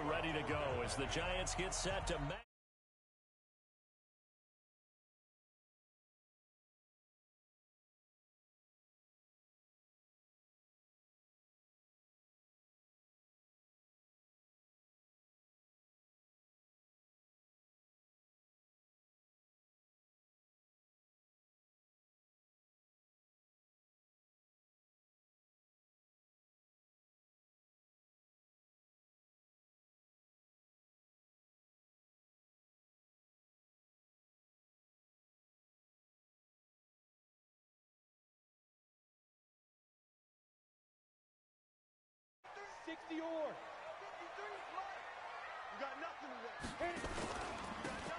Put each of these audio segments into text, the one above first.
ready to go as the Giants get set to match.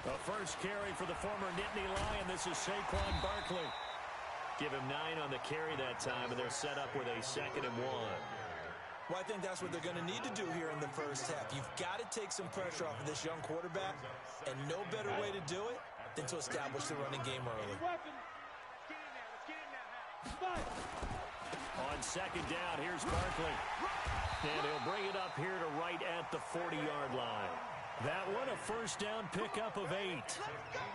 The first carry for the former Nittany Lion. This is Saquon Barkley. Give him 9 on the carry that time, and they're set up with a 2nd and 1. Well, I think that's what they're going to need to do here in the first half. You've got to take some pressure off of this young quarterback, and no better way to do it than to establish the running game early. On 2nd down, here's Barkley. And he'll bring it up here to right at the 40-yard line. That one, a first down pickup of 8.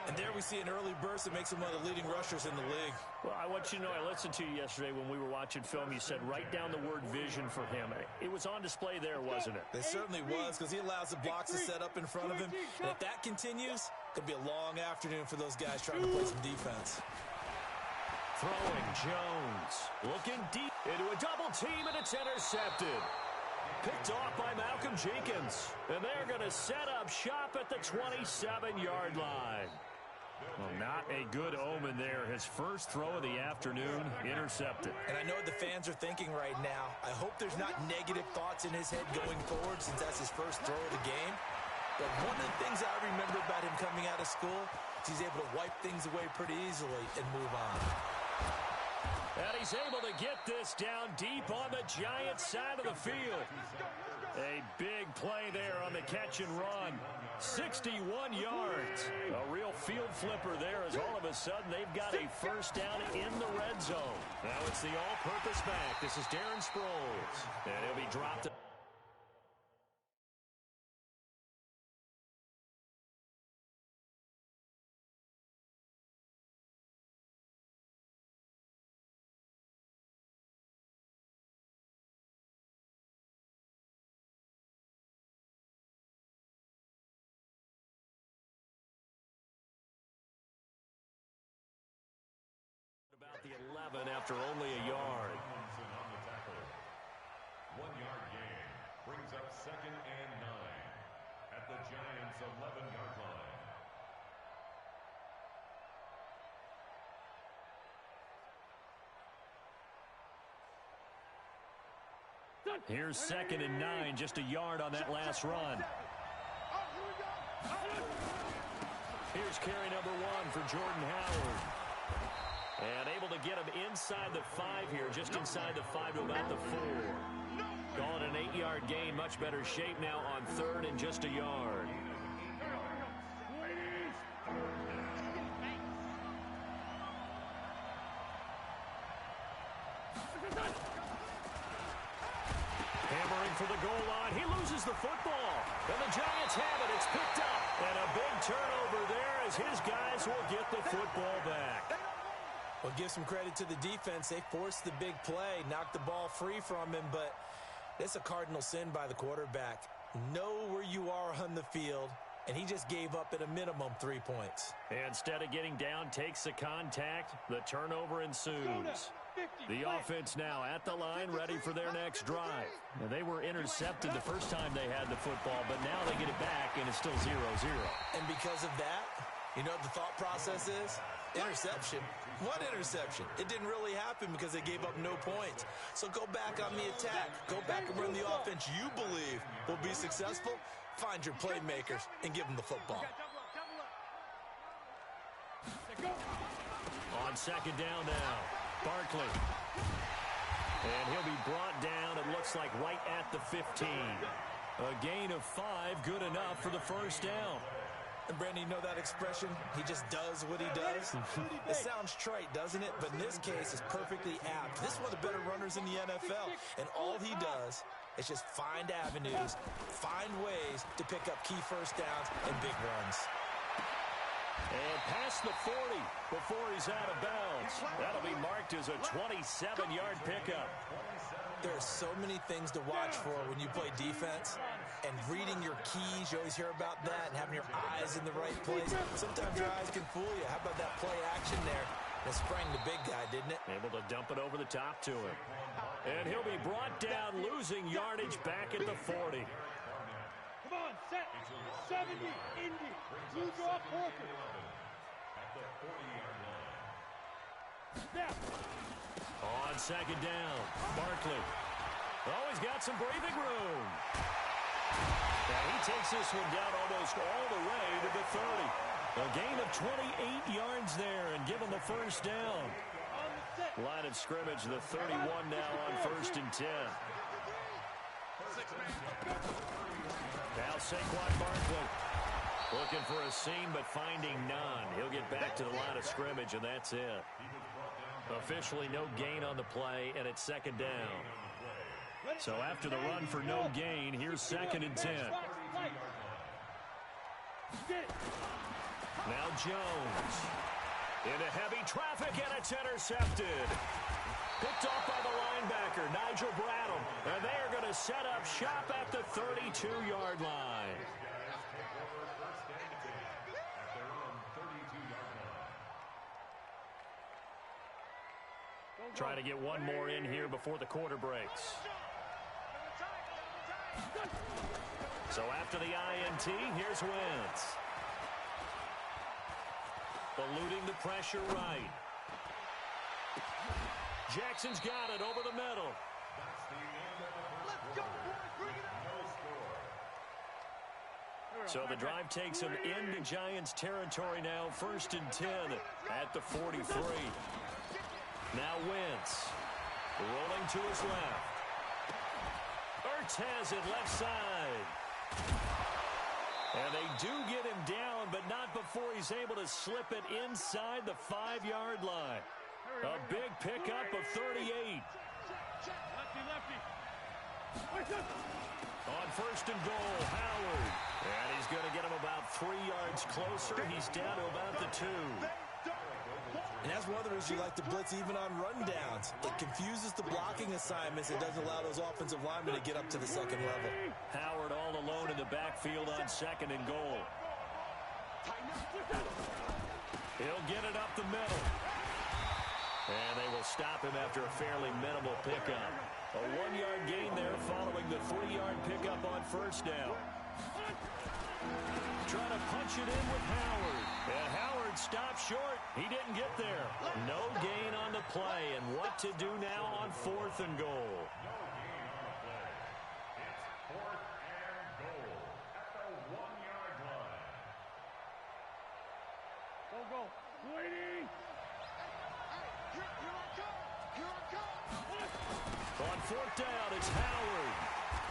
And there we see an early burst that makes him one of the leading rushers in the league. Well, I want you to know, I listened to you yesterday when we were watching film. You said write down the word vision for him. It was on display there, wasn't it? It certainly was, because he allows the blocks to set up in front of him. And if that continues, it could be a long afternoon for those guys trying to play some defense. Throwing Jones. Looking deep into a double team, and it's intercepted. Picked off by Malcolm Jenkins. And they're going to set up shop at the 27-yard line. Well, not a good omen there. His first throw of the afternoon, intercepted. And I know what the fans are thinking right now. I hope there's not negative thoughts in his head going forward, since that's his first throw of the game. But one of the things I remember about him coming out of school is he's able to wipe things away pretty easily and move on. And he's able to get this down deep on the Giants side of the field. A big play there on the catch and run. 61 yards. A real field flipper there, as all of a sudden they've got a first down in the red zone. Now it's the all-purpose back. This is Darren Sproles. And he'll be dropped. About the 11 after only a yard. 1-yard gain brings up 2nd and 9 at the Giants' 11-yard line. Here's 2nd and 9, just a yard on that last run. Here's carry number 1 for Jordan Howard. And able to get him inside the 5 here, just inside the 5 to about the 4. Calling an 8-yard gain, much better shape now on 3rd and just a yard. Hammering for the goal line. He loses the football. And the Giants have it. It's picked up. And a big turnover there as his guys will get the football back. Well, give some credit to the defense. They forced the big play, knocked the ball free from him, but it's a cardinal sin by the quarterback. Know where you are on the field, and he just gave up at a minimum 3 points. Instead of getting down, takes the contact. The turnover ensues. The offense now at the line, ready for their next drive. Now, they were intercepted the first time they had the football, but now they get it back, and it's still 0-0. And because of that, you know what the thought process is? Interception. What interception? It didn't really happen because they gave up no points. So go back on the attack. Go back and run the offense you believe will be successful. Find your playmakers and give them the football. On 2nd down now, Barkley. And he'll be brought down, it looks like, right at the 15. A gain of 5, good enough for the first down. And Brandon, you know that expression? He just does what he does. It sounds trite, doesn't it? But in this case, it's perfectly apt. This is one of the better runners in the NFL. And all he does It's just find avenues, find ways to pick up key first downs and big runs. And past the 40 before he's out of bounds. That'll be marked as a 27-yard pickup. There are so many things to watch for when you play defense. And reading your keys, you always hear about that, and having your eyes in the right place. Sometimes your eyes can fool you. How about that play action there? That sprang the big guy, didn't it? Able to dump it over the top to him. And he'll be brought down, losing yardage back at the 40. Come on, set. 70, Indy. You draw Porker. At the 40-yard line. Snap. On second down, Barkley. Oh, he's got some breathing room. And he takes this one down almost all the way to the 30. A gain of 28 yards there and give him the first down. Line of scrimmage, the 31 now on 1st and 10. Now Saquon Barkley looking for a seam but finding none. He'll get back to the line of scrimmage, and that's it. Officially no gain on the play, and it's second down. So after the run for no gain, here's 2nd and 10. Now Jones. Into heavy traffic, and it's intercepted. Picked off by the linebacker, Nigel Bradham. And they are going to set up shop at the 32-yard line. Trying to get one more in here before the quarter breaks. So after the INT, here's Wentz. Eluding the pressure right. Jackson's got it over the middle. So the drive takes him into Giants territory now. 1st and 10 at the 43. Now Wentz rolling to his left. Ertz has it left side. And they do get him down, but not before he's able to slip it inside the 5-yard line. A big pickup of 38. On 1st and goal, Howard. And he's going to get him about 3 yards closer. He's down to about the 2. And that's one of the reasons you like to blitz even on rundowns. It confuses the blocking assignments. It doesn't allow those offensive linemen to get up to the second level. Howard all alone in the backfield on 2nd and goal. He'll get it up the middle. And they will stop him after a fairly minimal pickup. A 1-yard gain there following the 3-yard pickup on 1st down. Trying to punch it in with Howard. And Howard stopped short. He didn't get there. No gain on the play. And what to do now on 4th and goal? It's 4th and goal at the 1-yard line. Go. Waiting. On 4th down, it's Howard.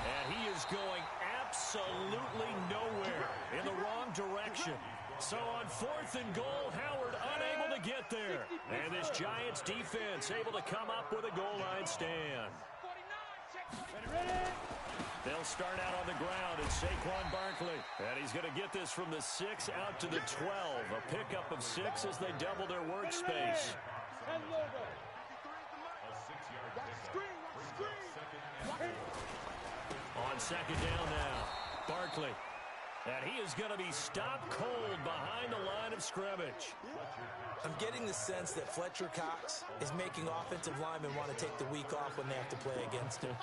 And he is going absolutely nowhere in the wrong direction. So on 4th and goal, Howard unable to get there. And this Giants defense able to come up with a goal line stand. They'll start out on the ground. It's Saquon Barkley. And he's going to get this from the 6 out to the 12. A pickup of 6 as they double their workspace. On 2nd down now, Barkley. And he is going to be stopped cold behind the line of scrimmage. I'm getting the sense that Fletcher Cox is making offensive linemen want to take the week off when they have to play against him.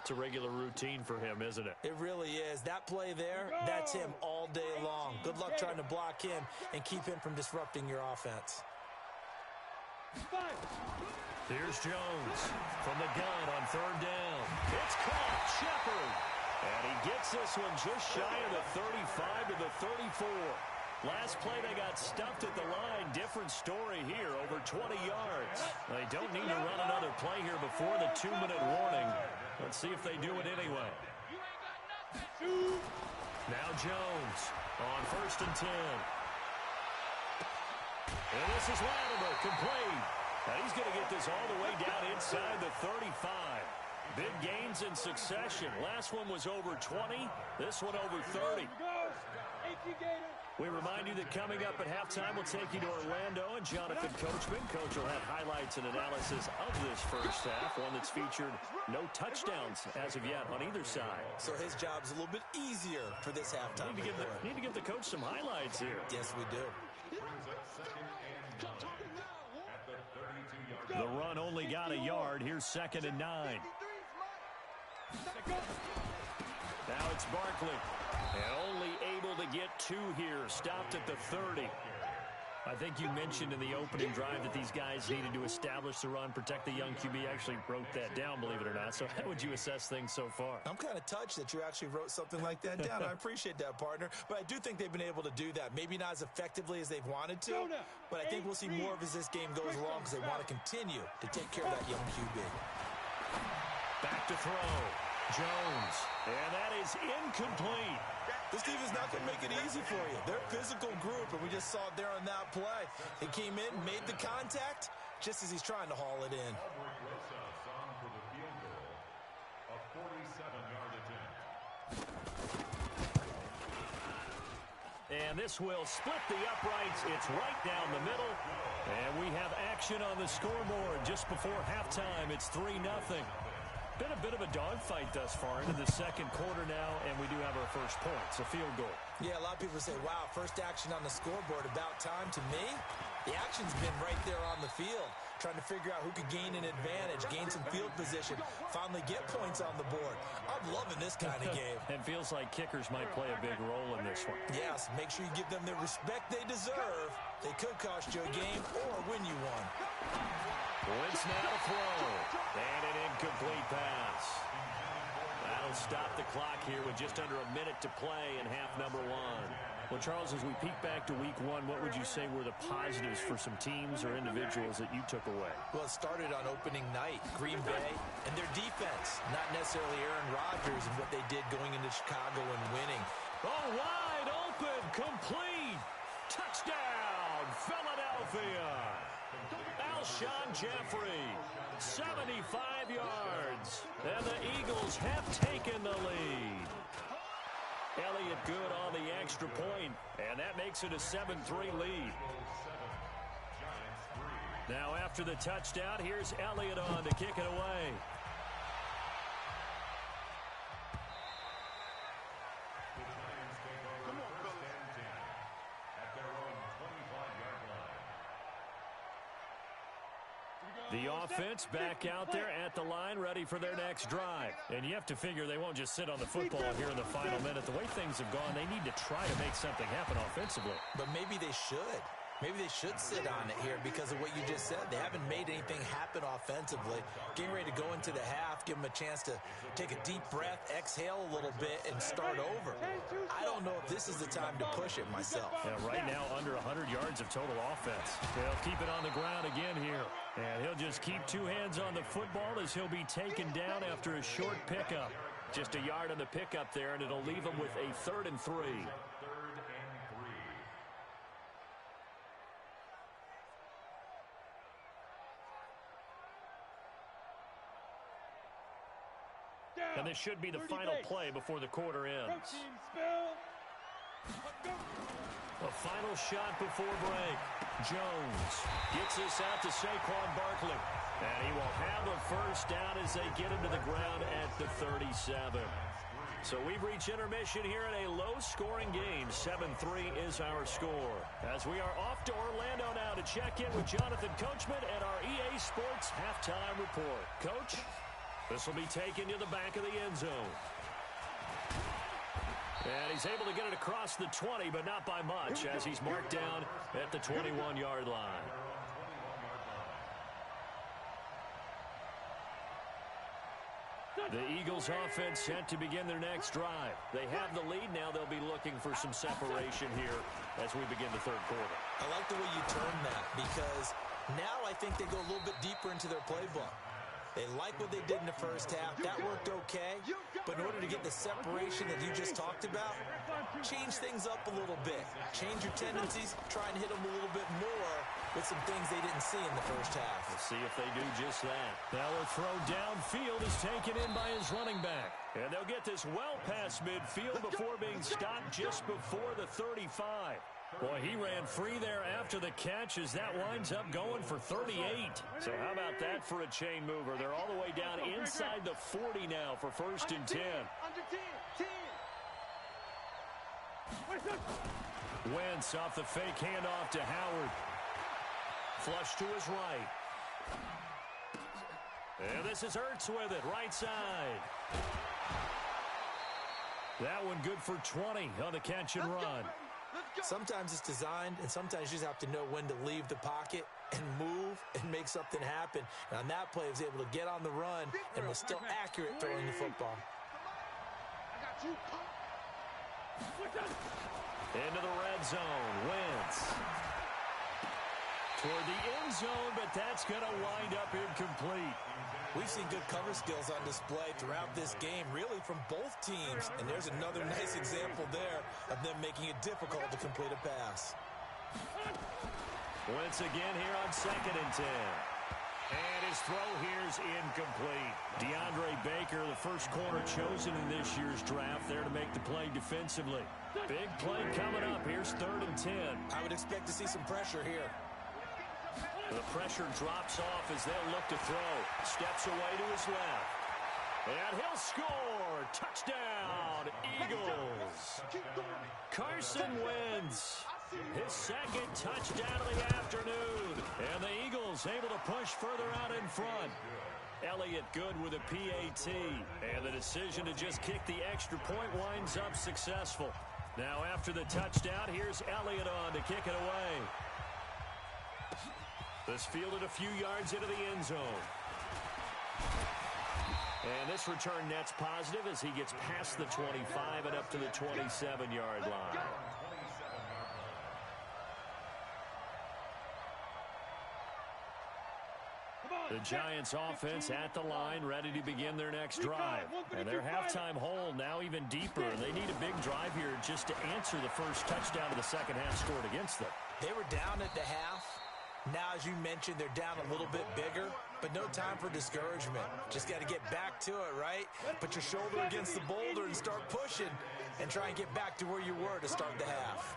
It's a regular routine for him, isn't it? It really is. That play there, that's him all day long. Good luck trying to block him and keep him from disrupting your offense. Here's Jones from the gun on 3rd down. It's caught, Shepard. And he gets this one just shy of the 35 to the 34. Last play, they got stuffed at the line. Different story here, over 20 yards. They don't need to run another play here before the 2-minute warning. Let's see if they do it anyway. Now Jones on 1st and 10. And this is Latimer, complete. And he's going to get this all the way down inside the 35. Big gains in succession. Last one was over 20. This one over 30. We remind you that coming up at halftime, we'll take you to Orlando and Jonathan Coachman. Coach will have highlights and analysis of this first half, one that's featured no touchdowns as of yet on either side. So his job's a little bit easier for this halftime. Need to give the coach some highlights here. Yes, we do. The run only got a yard. Here's 2nd and 9. Now it's Barkley. And only able to get 2 here. Stopped at the 30. I think you mentioned in the opening drive that these guys needed to establish the run, protect the young QB. I actually wrote that down, believe it or not. So how would you assess things so far? I'm kind of touched that you actually wrote something like that down. I appreciate that, partner. But I do think they've been able to do that. Maybe not as effectively as they've wanted to, but I think we'll see more of as this game goes along because they want to continue to take care of that young QB. Back to throw. Jones. And that is incomplete. This team is not going to make it easy for you. They're a physical group, and we just saw it there on that play. He came in, made the contact, just as he's trying to haul it in. And this will split the uprights. It's right down the middle. And we have action on the scoreboard just before halftime. It's 3-0. Been a bit of a dogfight thus far into the second quarter now, and we do have our first points, a field goal. Yeah, a lot of people say, wow, first action on the scoreboard, about time. To me, the action's been right there on the field, trying to figure out who could gain an advantage, gain some field position, finally get points on the board. I'm loving this kind of game. It feels like kickers might play a big role in this one. Yes, make sure you give them the respect they deserve. They could cost you a game or win you one. Wentz now to throw. And an incomplete pass. That'll stop the clock here with just under a minute to play in half number 1. Well, Charles, as we peek back to week 1, what would you say were the positives for some teams or individuals that you took away? Well, it started on opening night. Green Bay and their defense. Not necessarily Aaron Rodgers and what they did going into Chicago and winning. Oh, wide open, complete. Touchdown, Philadelphia. Alshon Jeffrey, 75 yards. And the Eagles have taken the lead. Elliott good on the extra point, and that makes it a 7-3 lead. Now after the touchdown, here's Elliott on to kick it away. The offense back out there at the line, ready for their next drive. And you have to figure they won't just sit on the football here in the final minute. The way things have gone, they need to try to make something happen offensively. But maybe they should. Maybe they should sit on it here because of what you just said. They haven't made anything happen offensively. Getting ready to go into the half, give them a chance to take a deep breath, exhale a little bit, and start over. I don't know if this is the time to push it myself. Yeah, right now, under 100 yards of total offense. They'll keep it on the ground again here. And he'll just keep 2 hands on the football as he'll be taken down after a short pickup. Just a yard on the pickup there, and it'll leave him with a 3rd and 3. And this should be the final play before the quarter ends. A final shot before break. Jones gets this out to Saquon Barkley. And he will have a first down as they get into the ground at the 37. So we've reached intermission here in a low-scoring game. 7-3 is our score. As we are off to Orlando now to check in with Jonathan Coachman and our EA Sports halftime report. Coach, this will be taken to the back of the end zone. And he's able to get it across the 20, but not by much, as he's marked down at the 21-yard line. The Eagles offense set to begin their next drive. They have the lead now. They'll be looking for some separation here as we begin the third quarter. I like the way you term that because now I think they go a little bit deeper into their playbook. They like what they did in the first half. That worked okay. But in order to get the separation that you just talked about, change things up a little bit. Change your tendencies. Try and hit them a little bit more with some things they didn't see in the first half. We'll see if they do just that. Now a throw downfield is taken in by his running back. And they'll get this well past midfield before being stopped just before the 35. Boy, he ran free there after the catch as that winds up going for 38. So how about that for a chain mover? They're all the way down inside the 40 now for 1st and 10. Wentz off the fake handoff to Howard. Flush to his right. And this is Ertz with it, right side. That one good for 20 on the catch and run. Sometimes it's designed, and sometimes you just have to know when to leave the pocket and move and make something happen. And on that play, he was able to get on the run and was still accurate throwing the football. Into the red zone, Wentz. Toward the end zone, but that's going to wind up incomplete. We've seen good cover skills on display throughout this game, really from both teams. And there's another nice example there of them making it difficult to complete a pass. Wentz again here on 2nd and 10. And his throw here's incomplete. DeAndre Baker, the first corner chosen in this year's draft, there to make the play defensively. Big play coming up. Here's 3rd and 10. I would expect to see some pressure here. The pressure drops off as they'll look to throw. Steps away to his left. And he'll score. Touchdown, Eagles. Carson Wentz. His 2nd touchdown of the afternoon. And the Eagles able to push further out in front. Elliott good with a PAT. And the decision to just kick the extra point winds up successful. Now after the touchdown, here's Elliott on to kick it away. This fielded a few yards into the end zone. And this return net's positive as he gets past the 25 and up to the 27-yard line. The Giants offense at the line, ready to begin their next drive. And their halftime hole now even deeper. They need a big drive here just to answer the first touchdown of the second half scored against them. They were down at the half. Now, as you mentioned, they're down a little bit bigger, but no time for discouragement. Just got to get back to it, right? Put your shoulder against the boulder and start pushing and try and get back to where you were to start the half.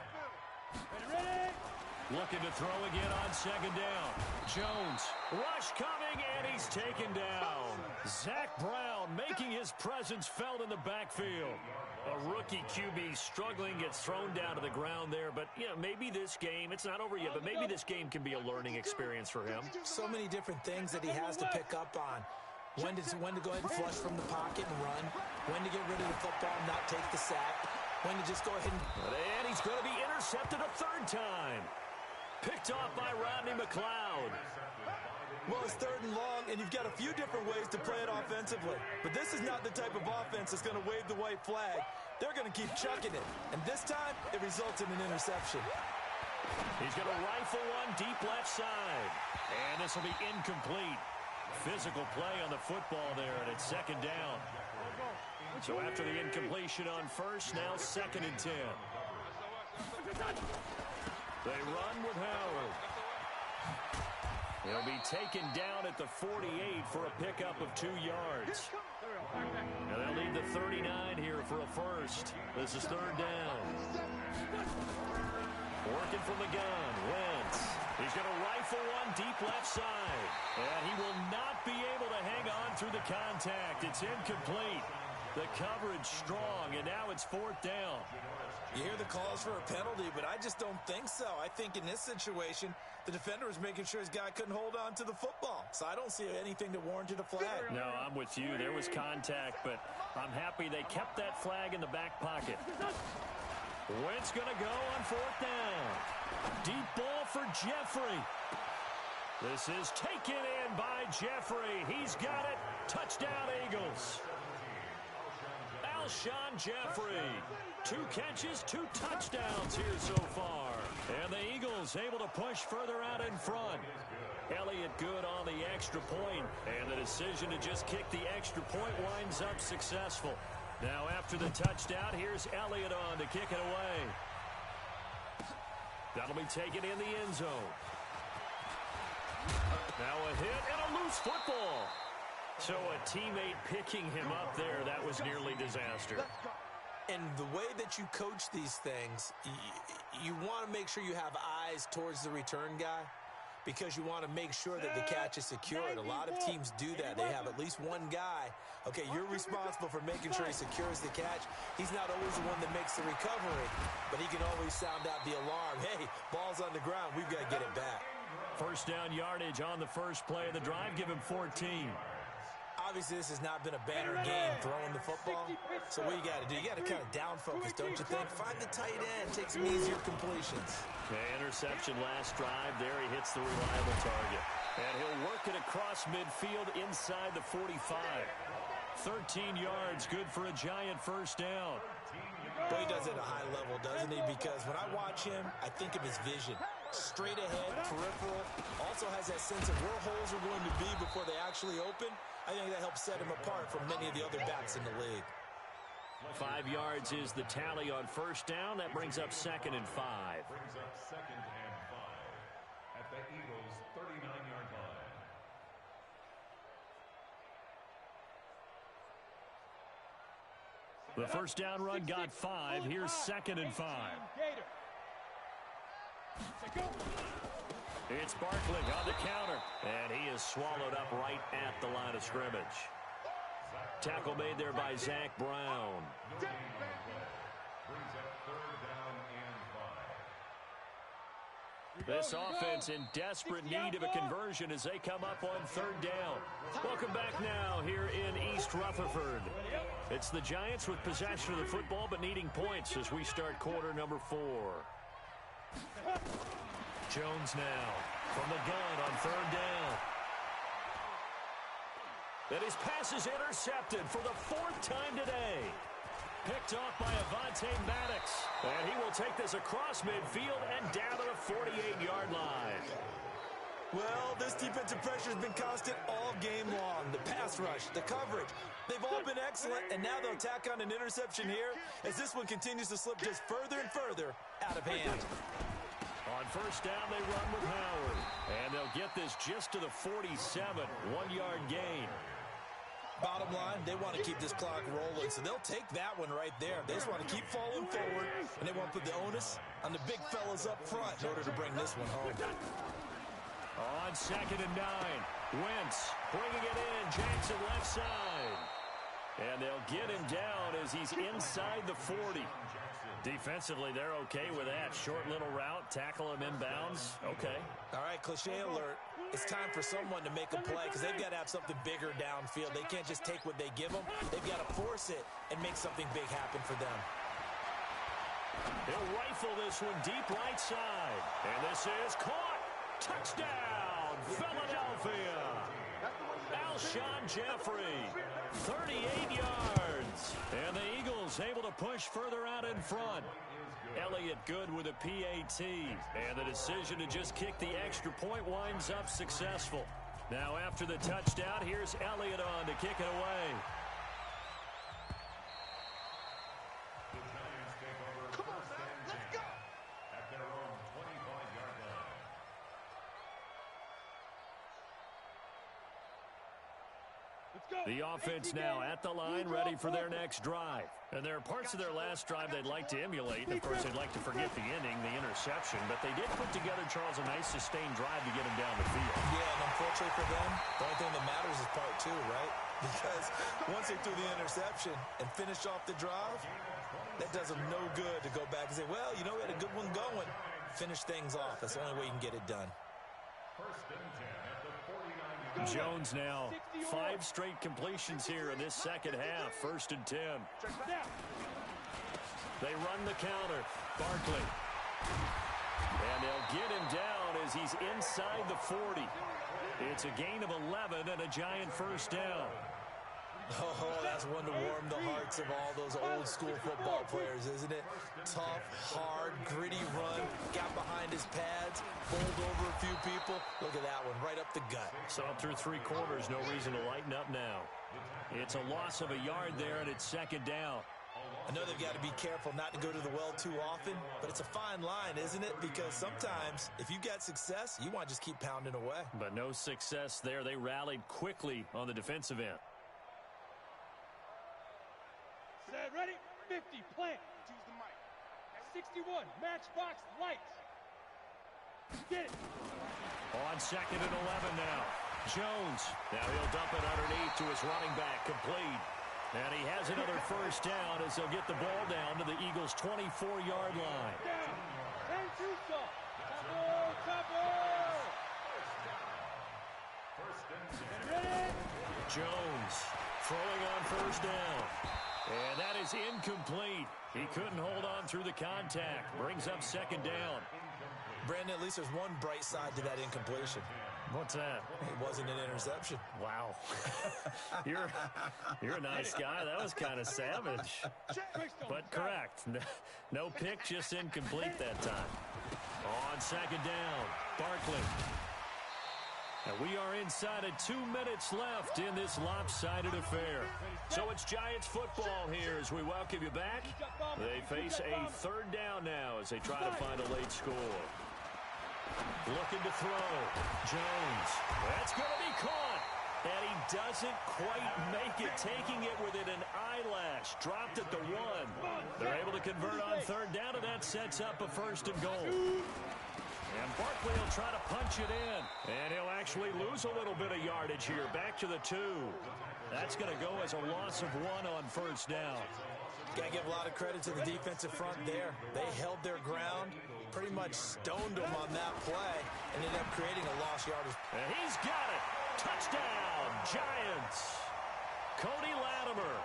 Looking to throw again on 2nd down. Jones, rush coming, and he's taken down. Zach Brown making his presence felt in the backfield. A rookie QB struggling, gets thrown down to the ground there. But, you know, maybe this game, it's not over yet, but maybe this game can be a learning experience for him. So many different things that he has to pick up on. When to go ahead and flush from the pocket and run. When to get rid of the football and not take the sack. When to just go ahead and he's going to be intercepted a 3rd time. Picked off by Rodney McLeod. Well, it's 3rd and long, and you've got a few different ways to play it offensively. But this is not the type of offense that's going to wave the white flag. They're going to keep chucking it. And this time, it results in an interception. He's going to rifle one deep left side. And this will be incomplete. Physical play on the football there, and it's 2nd down. So after the incompletion on 1st, now 2nd and 10. They run with Howard. He'll be taken down at the 48 for a pickup of 2 yards. And they'll need the 39 here for a 1st. This is 3rd down. Working from the gun, Wentz. He's going to rifle one deep left side. And he will not be able to hang on through the contact. It's incomplete. The coverage strong, and now it's 4th down. You hear the calls for a penalty, but I just don't think so. I think in this situation, the defender was making sure his guy couldn't hold on to the football. So I don't see anything that warranted a flag. No, I'm with you. There was contact, but I'm happy they kept that flag in the back pocket. Wentz going to go on 4th down. Deep ball for Jeffrey. This is taken in by Jeffrey. He's got it. Touchdown, Eagles. Alshon Jeffrey. 2 catches, 2 touchdowns here so far. And the Eagles able to push further out in front. Elliott good on the extra point, and the decision to just kick the extra point winds up successful. Now after the touchdown, here's Elliott on to kick it away. That'll be taken in the end zone. Now a hit and a loose football. So a teammate picking him up there, that was nearly disaster. And the way that you coach these things, you want to make sure you have eyes towards the return guy because you want to make sure that the catch is secured. A lot of teams do that. They have at least one guy. Okay, you're responsible for making sure he secures the catch. He's not always the one that makes the recovery, but he can always sound out the alarm. Hey, ball's on the ground. We've got to get it back. First down yardage on the first play of the drive. Give him 14. Obviously, this has not been a banner game throwing the football. So what you got to do? You got to kind of down focus, don't you think? Find the tight end. Take some easier completions. Okay, interception last drive. There he hits the reliable target. And he'll work it across midfield inside the 45. 13 yards, good for a Giant first down. Boy, he does it at a high level, doesn't he? Because when I watch him, I think of his vision. Straight ahead, peripheral. Also has that sense of where holes are going to be before they actually open. I think that helps set him apart from many of the other backs in the league. 5 yards is the tally on first down. That brings up 2nd and 5. Brings up 2nd and 5 at the Eagles' 39-yard line. The first down run got 5. Here's 2nd and 5. It's Barkley on the counter, and he is swallowed up right at the line of scrimmage. Tackle made there by Zach Brown. Brings up 3rd down and 5. This offense in desperate need of a conversion as they come up on 3rd down. Welcome back now here in East Rutherford. It's the Giants with possession of the football but needing points as we start quarter number 4. Jones now from the gun on 3rd down. And his pass is intercepted for the 4th time today. Picked off by Avonte Maddox. And he will take this across midfield and down to the 48-yard line. Well, this defensive pressure has been constant all game long. The pass rush, the coverage, they've all been excellent, and now they'll tack on an interception here as this one continues to slip just further and further out of hand. On first down, they run with Howard. And they'll get this just to the 47, 1-yard gain. Bottom line, they want to keep this clock rolling, so they'll take that one right there. They just want to keep falling forward, and they want to put the onus on the big fellas up front in order to bring this one home. On 2nd and 9, Wentz bringing it in, Jackson left side. And they'll get him down as he's inside the 40. Defensively, they're okay with that. Short little route, tackle him inbounds. Okay. All right, cliche alert. It's time for someone to make a play because they've got to have something bigger downfield. They can't just take what they give them. They've got to force it and make something big happen for them. He'll rifle this one deep right side. And this is caught. Touchdown, Philadelphia. Alshon Jeffrey, 38 yards. And the Eagles able to push further out in front. Elliott good with a PAT. And the decision to just kick the extra point winds up successful. Now after the touchdown, here's Elliott on to kick it away. The Giants take over. Come on, man, let's go! At their own 25-yard line. The offense now at the line, ready for their next drive. And there are parts of their last drive they'd like to emulate. Of course, they'd like to forget the inning, the interception. But they did put together, Charles, a nice sustained drive to get him down the field. Yeah, and unfortunately for them, the only thing that matters is part 2, right? Because once they threw the interception and finished off the drive, that does them no good to go back and say, well, you know, we had a good one going. Finish things off. That's the only way you can get it done. First and 10 at the 49-yard line. Jones now 5 straight completions here in this second half. 1st and 10. They run the counter. Barkley. And they'll get him down as he's inside the 40. It's a gain of 11 and a Giant first down. Oh, that's one to warm the hearts of all those old school football players, isn't it? tough, hard, gritty run. Got behind his pads, bowled over a few people. Look at that one, right up the gut. So through 3 quarters, no reason to lighten up now. It's a loss of a yard there, and it's second down. I know they've got to be careful not to go to the well too often, but it's a fine line, isn't it? Because sometimes, if you got success, you want to just keep pounding away. But no success there. They rallied quickly on the defensive end. Set, ready, 50, plant. Choose the mic. 61, matchbox, lights. Get it. On second and 11 now. Jones. Now he'll dump it underneath to his running back, complete. And he has another first down as they'll get the ball down to the Eagles' 24-yard line. Down. 10-2 stop. Couple. Ready? Jones throwing on first down. And that is incomplete. He couldn't hold on through the contact. Brings up second down. Brandon, at least there's one bright side to that incompletion. What's that? It wasn't an interception. Wow. You're a nice guy. That was kind of savage. But correct. No pick, just incomplete that time. On second down, Barkley. And we are inside of 2 minutes left in this lopsided affair. So it's Giants football here as we welcome you back. They face a third down now as they try to find a late score. Looking to throw. Jones. That's going to be caught. And he doesn't quite make it, taking it within an eyelash. Dropped at the 1. They're able to convert on third down, and that sets up a first and goal. And Barkley will try to punch it in. And he'll actually lose a little bit of yardage here. Back to the 2. That's going to go as a loss of 1 on first down. Got to give a lot of credit to the defensive front there. They held their ground, pretty much stoned them on that play, and ended up creating a lost yardage. And he's got it. Touchdown, Giants. Cody Latimer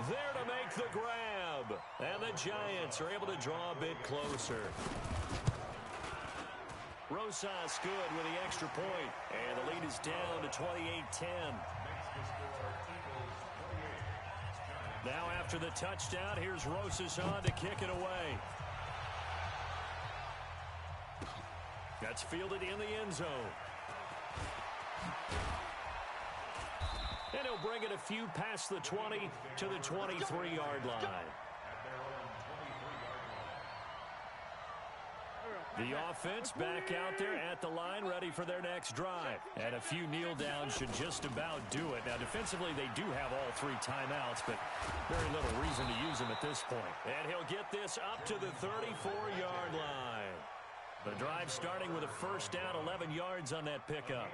there to make the grab. And the Giants are able to draw a bit closer. Rosas good with the extra point. And the lead is down to 28-10. Now after the touchdown, here's Rosas on to kick it away. That's fielded in the end zone. And he'll bring it a few past the 20 to the 23-yard line. The offense back out there at the line, ready for their next drive. And a few kneel downs should just about do it. Now, defensively, they do have all 3 timeouts, but very little reason to use them at this point. And he'll get this up to the 34-yard line. The drive starting with a first down, 11 yards on that pickup.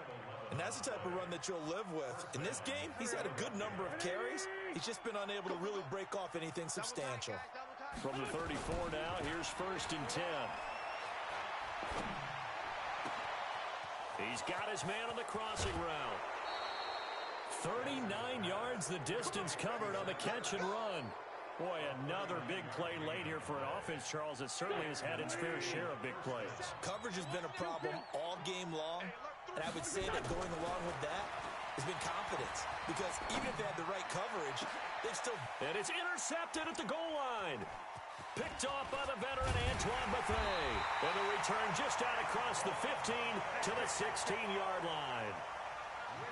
And that's the type of run that you'll live with. In this game, he's had a good number of carries. He's just been unable to really break off anything substantial. From the 34 now, here's first and 10. He's got his man on the crossing route. 39 yards the distance covered on the catch and run. Boy, another big play late here for an offense, Charles, that certainly has had its fair share of big plays. Coverage has been a problem all game long, and I would say that going along with that has been confidence. Because even if they had the right coverage, they've still... And it's intercepted at the goal line. Picked off by the veteran Antoine Bethea. And the return just out across the 15 to the 16-yard line.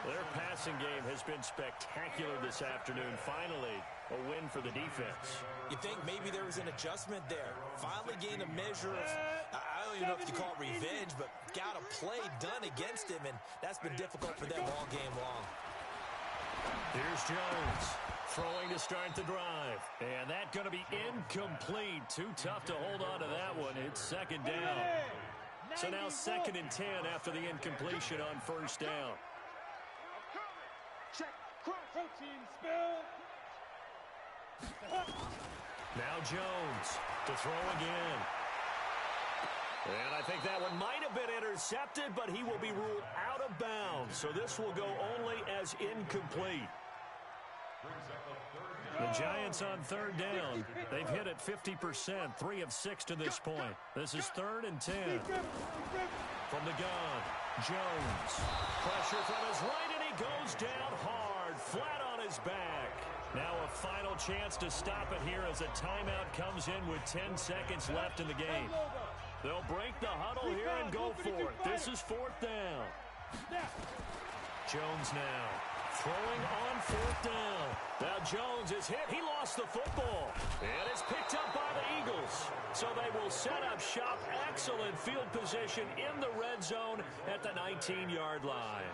Their passing game has been spectacular this afternoon. Finally, a win for the defense. You think maybe there was an adjustment there. Finally gained a measure of, I don't even know if you call it revenge, but got a play done against him, and that's been difficult for them all game long. Here's Jones throwing to start the drive. And that's going to be incomplete. Too tough to hold on to that one. It's second down. So now second and 10 after the incompletion on first down. Check. Protein spill. Now Jones to throw again. And I think that one might have been intercepted, but he will be ruled out of bounds. So this will go only as incomplete. The Giants on third down. They've hit it 50%, 3 of 6 to this point. This is third and 10. From the gun, Jones. Pressure from his right, and he goes down hard, flat on his back. Now a final chance to stop it here as a timeout comes in with 10 seconds left in the game. They'll break the huddle here and go for it. This is 4th down. Jones now throwing on 4th down. Now Jones is hit. He lost the football. And it's picked up by the Eagles. So they will set up shop. Excellent field position in the red zone at the 19-yard line.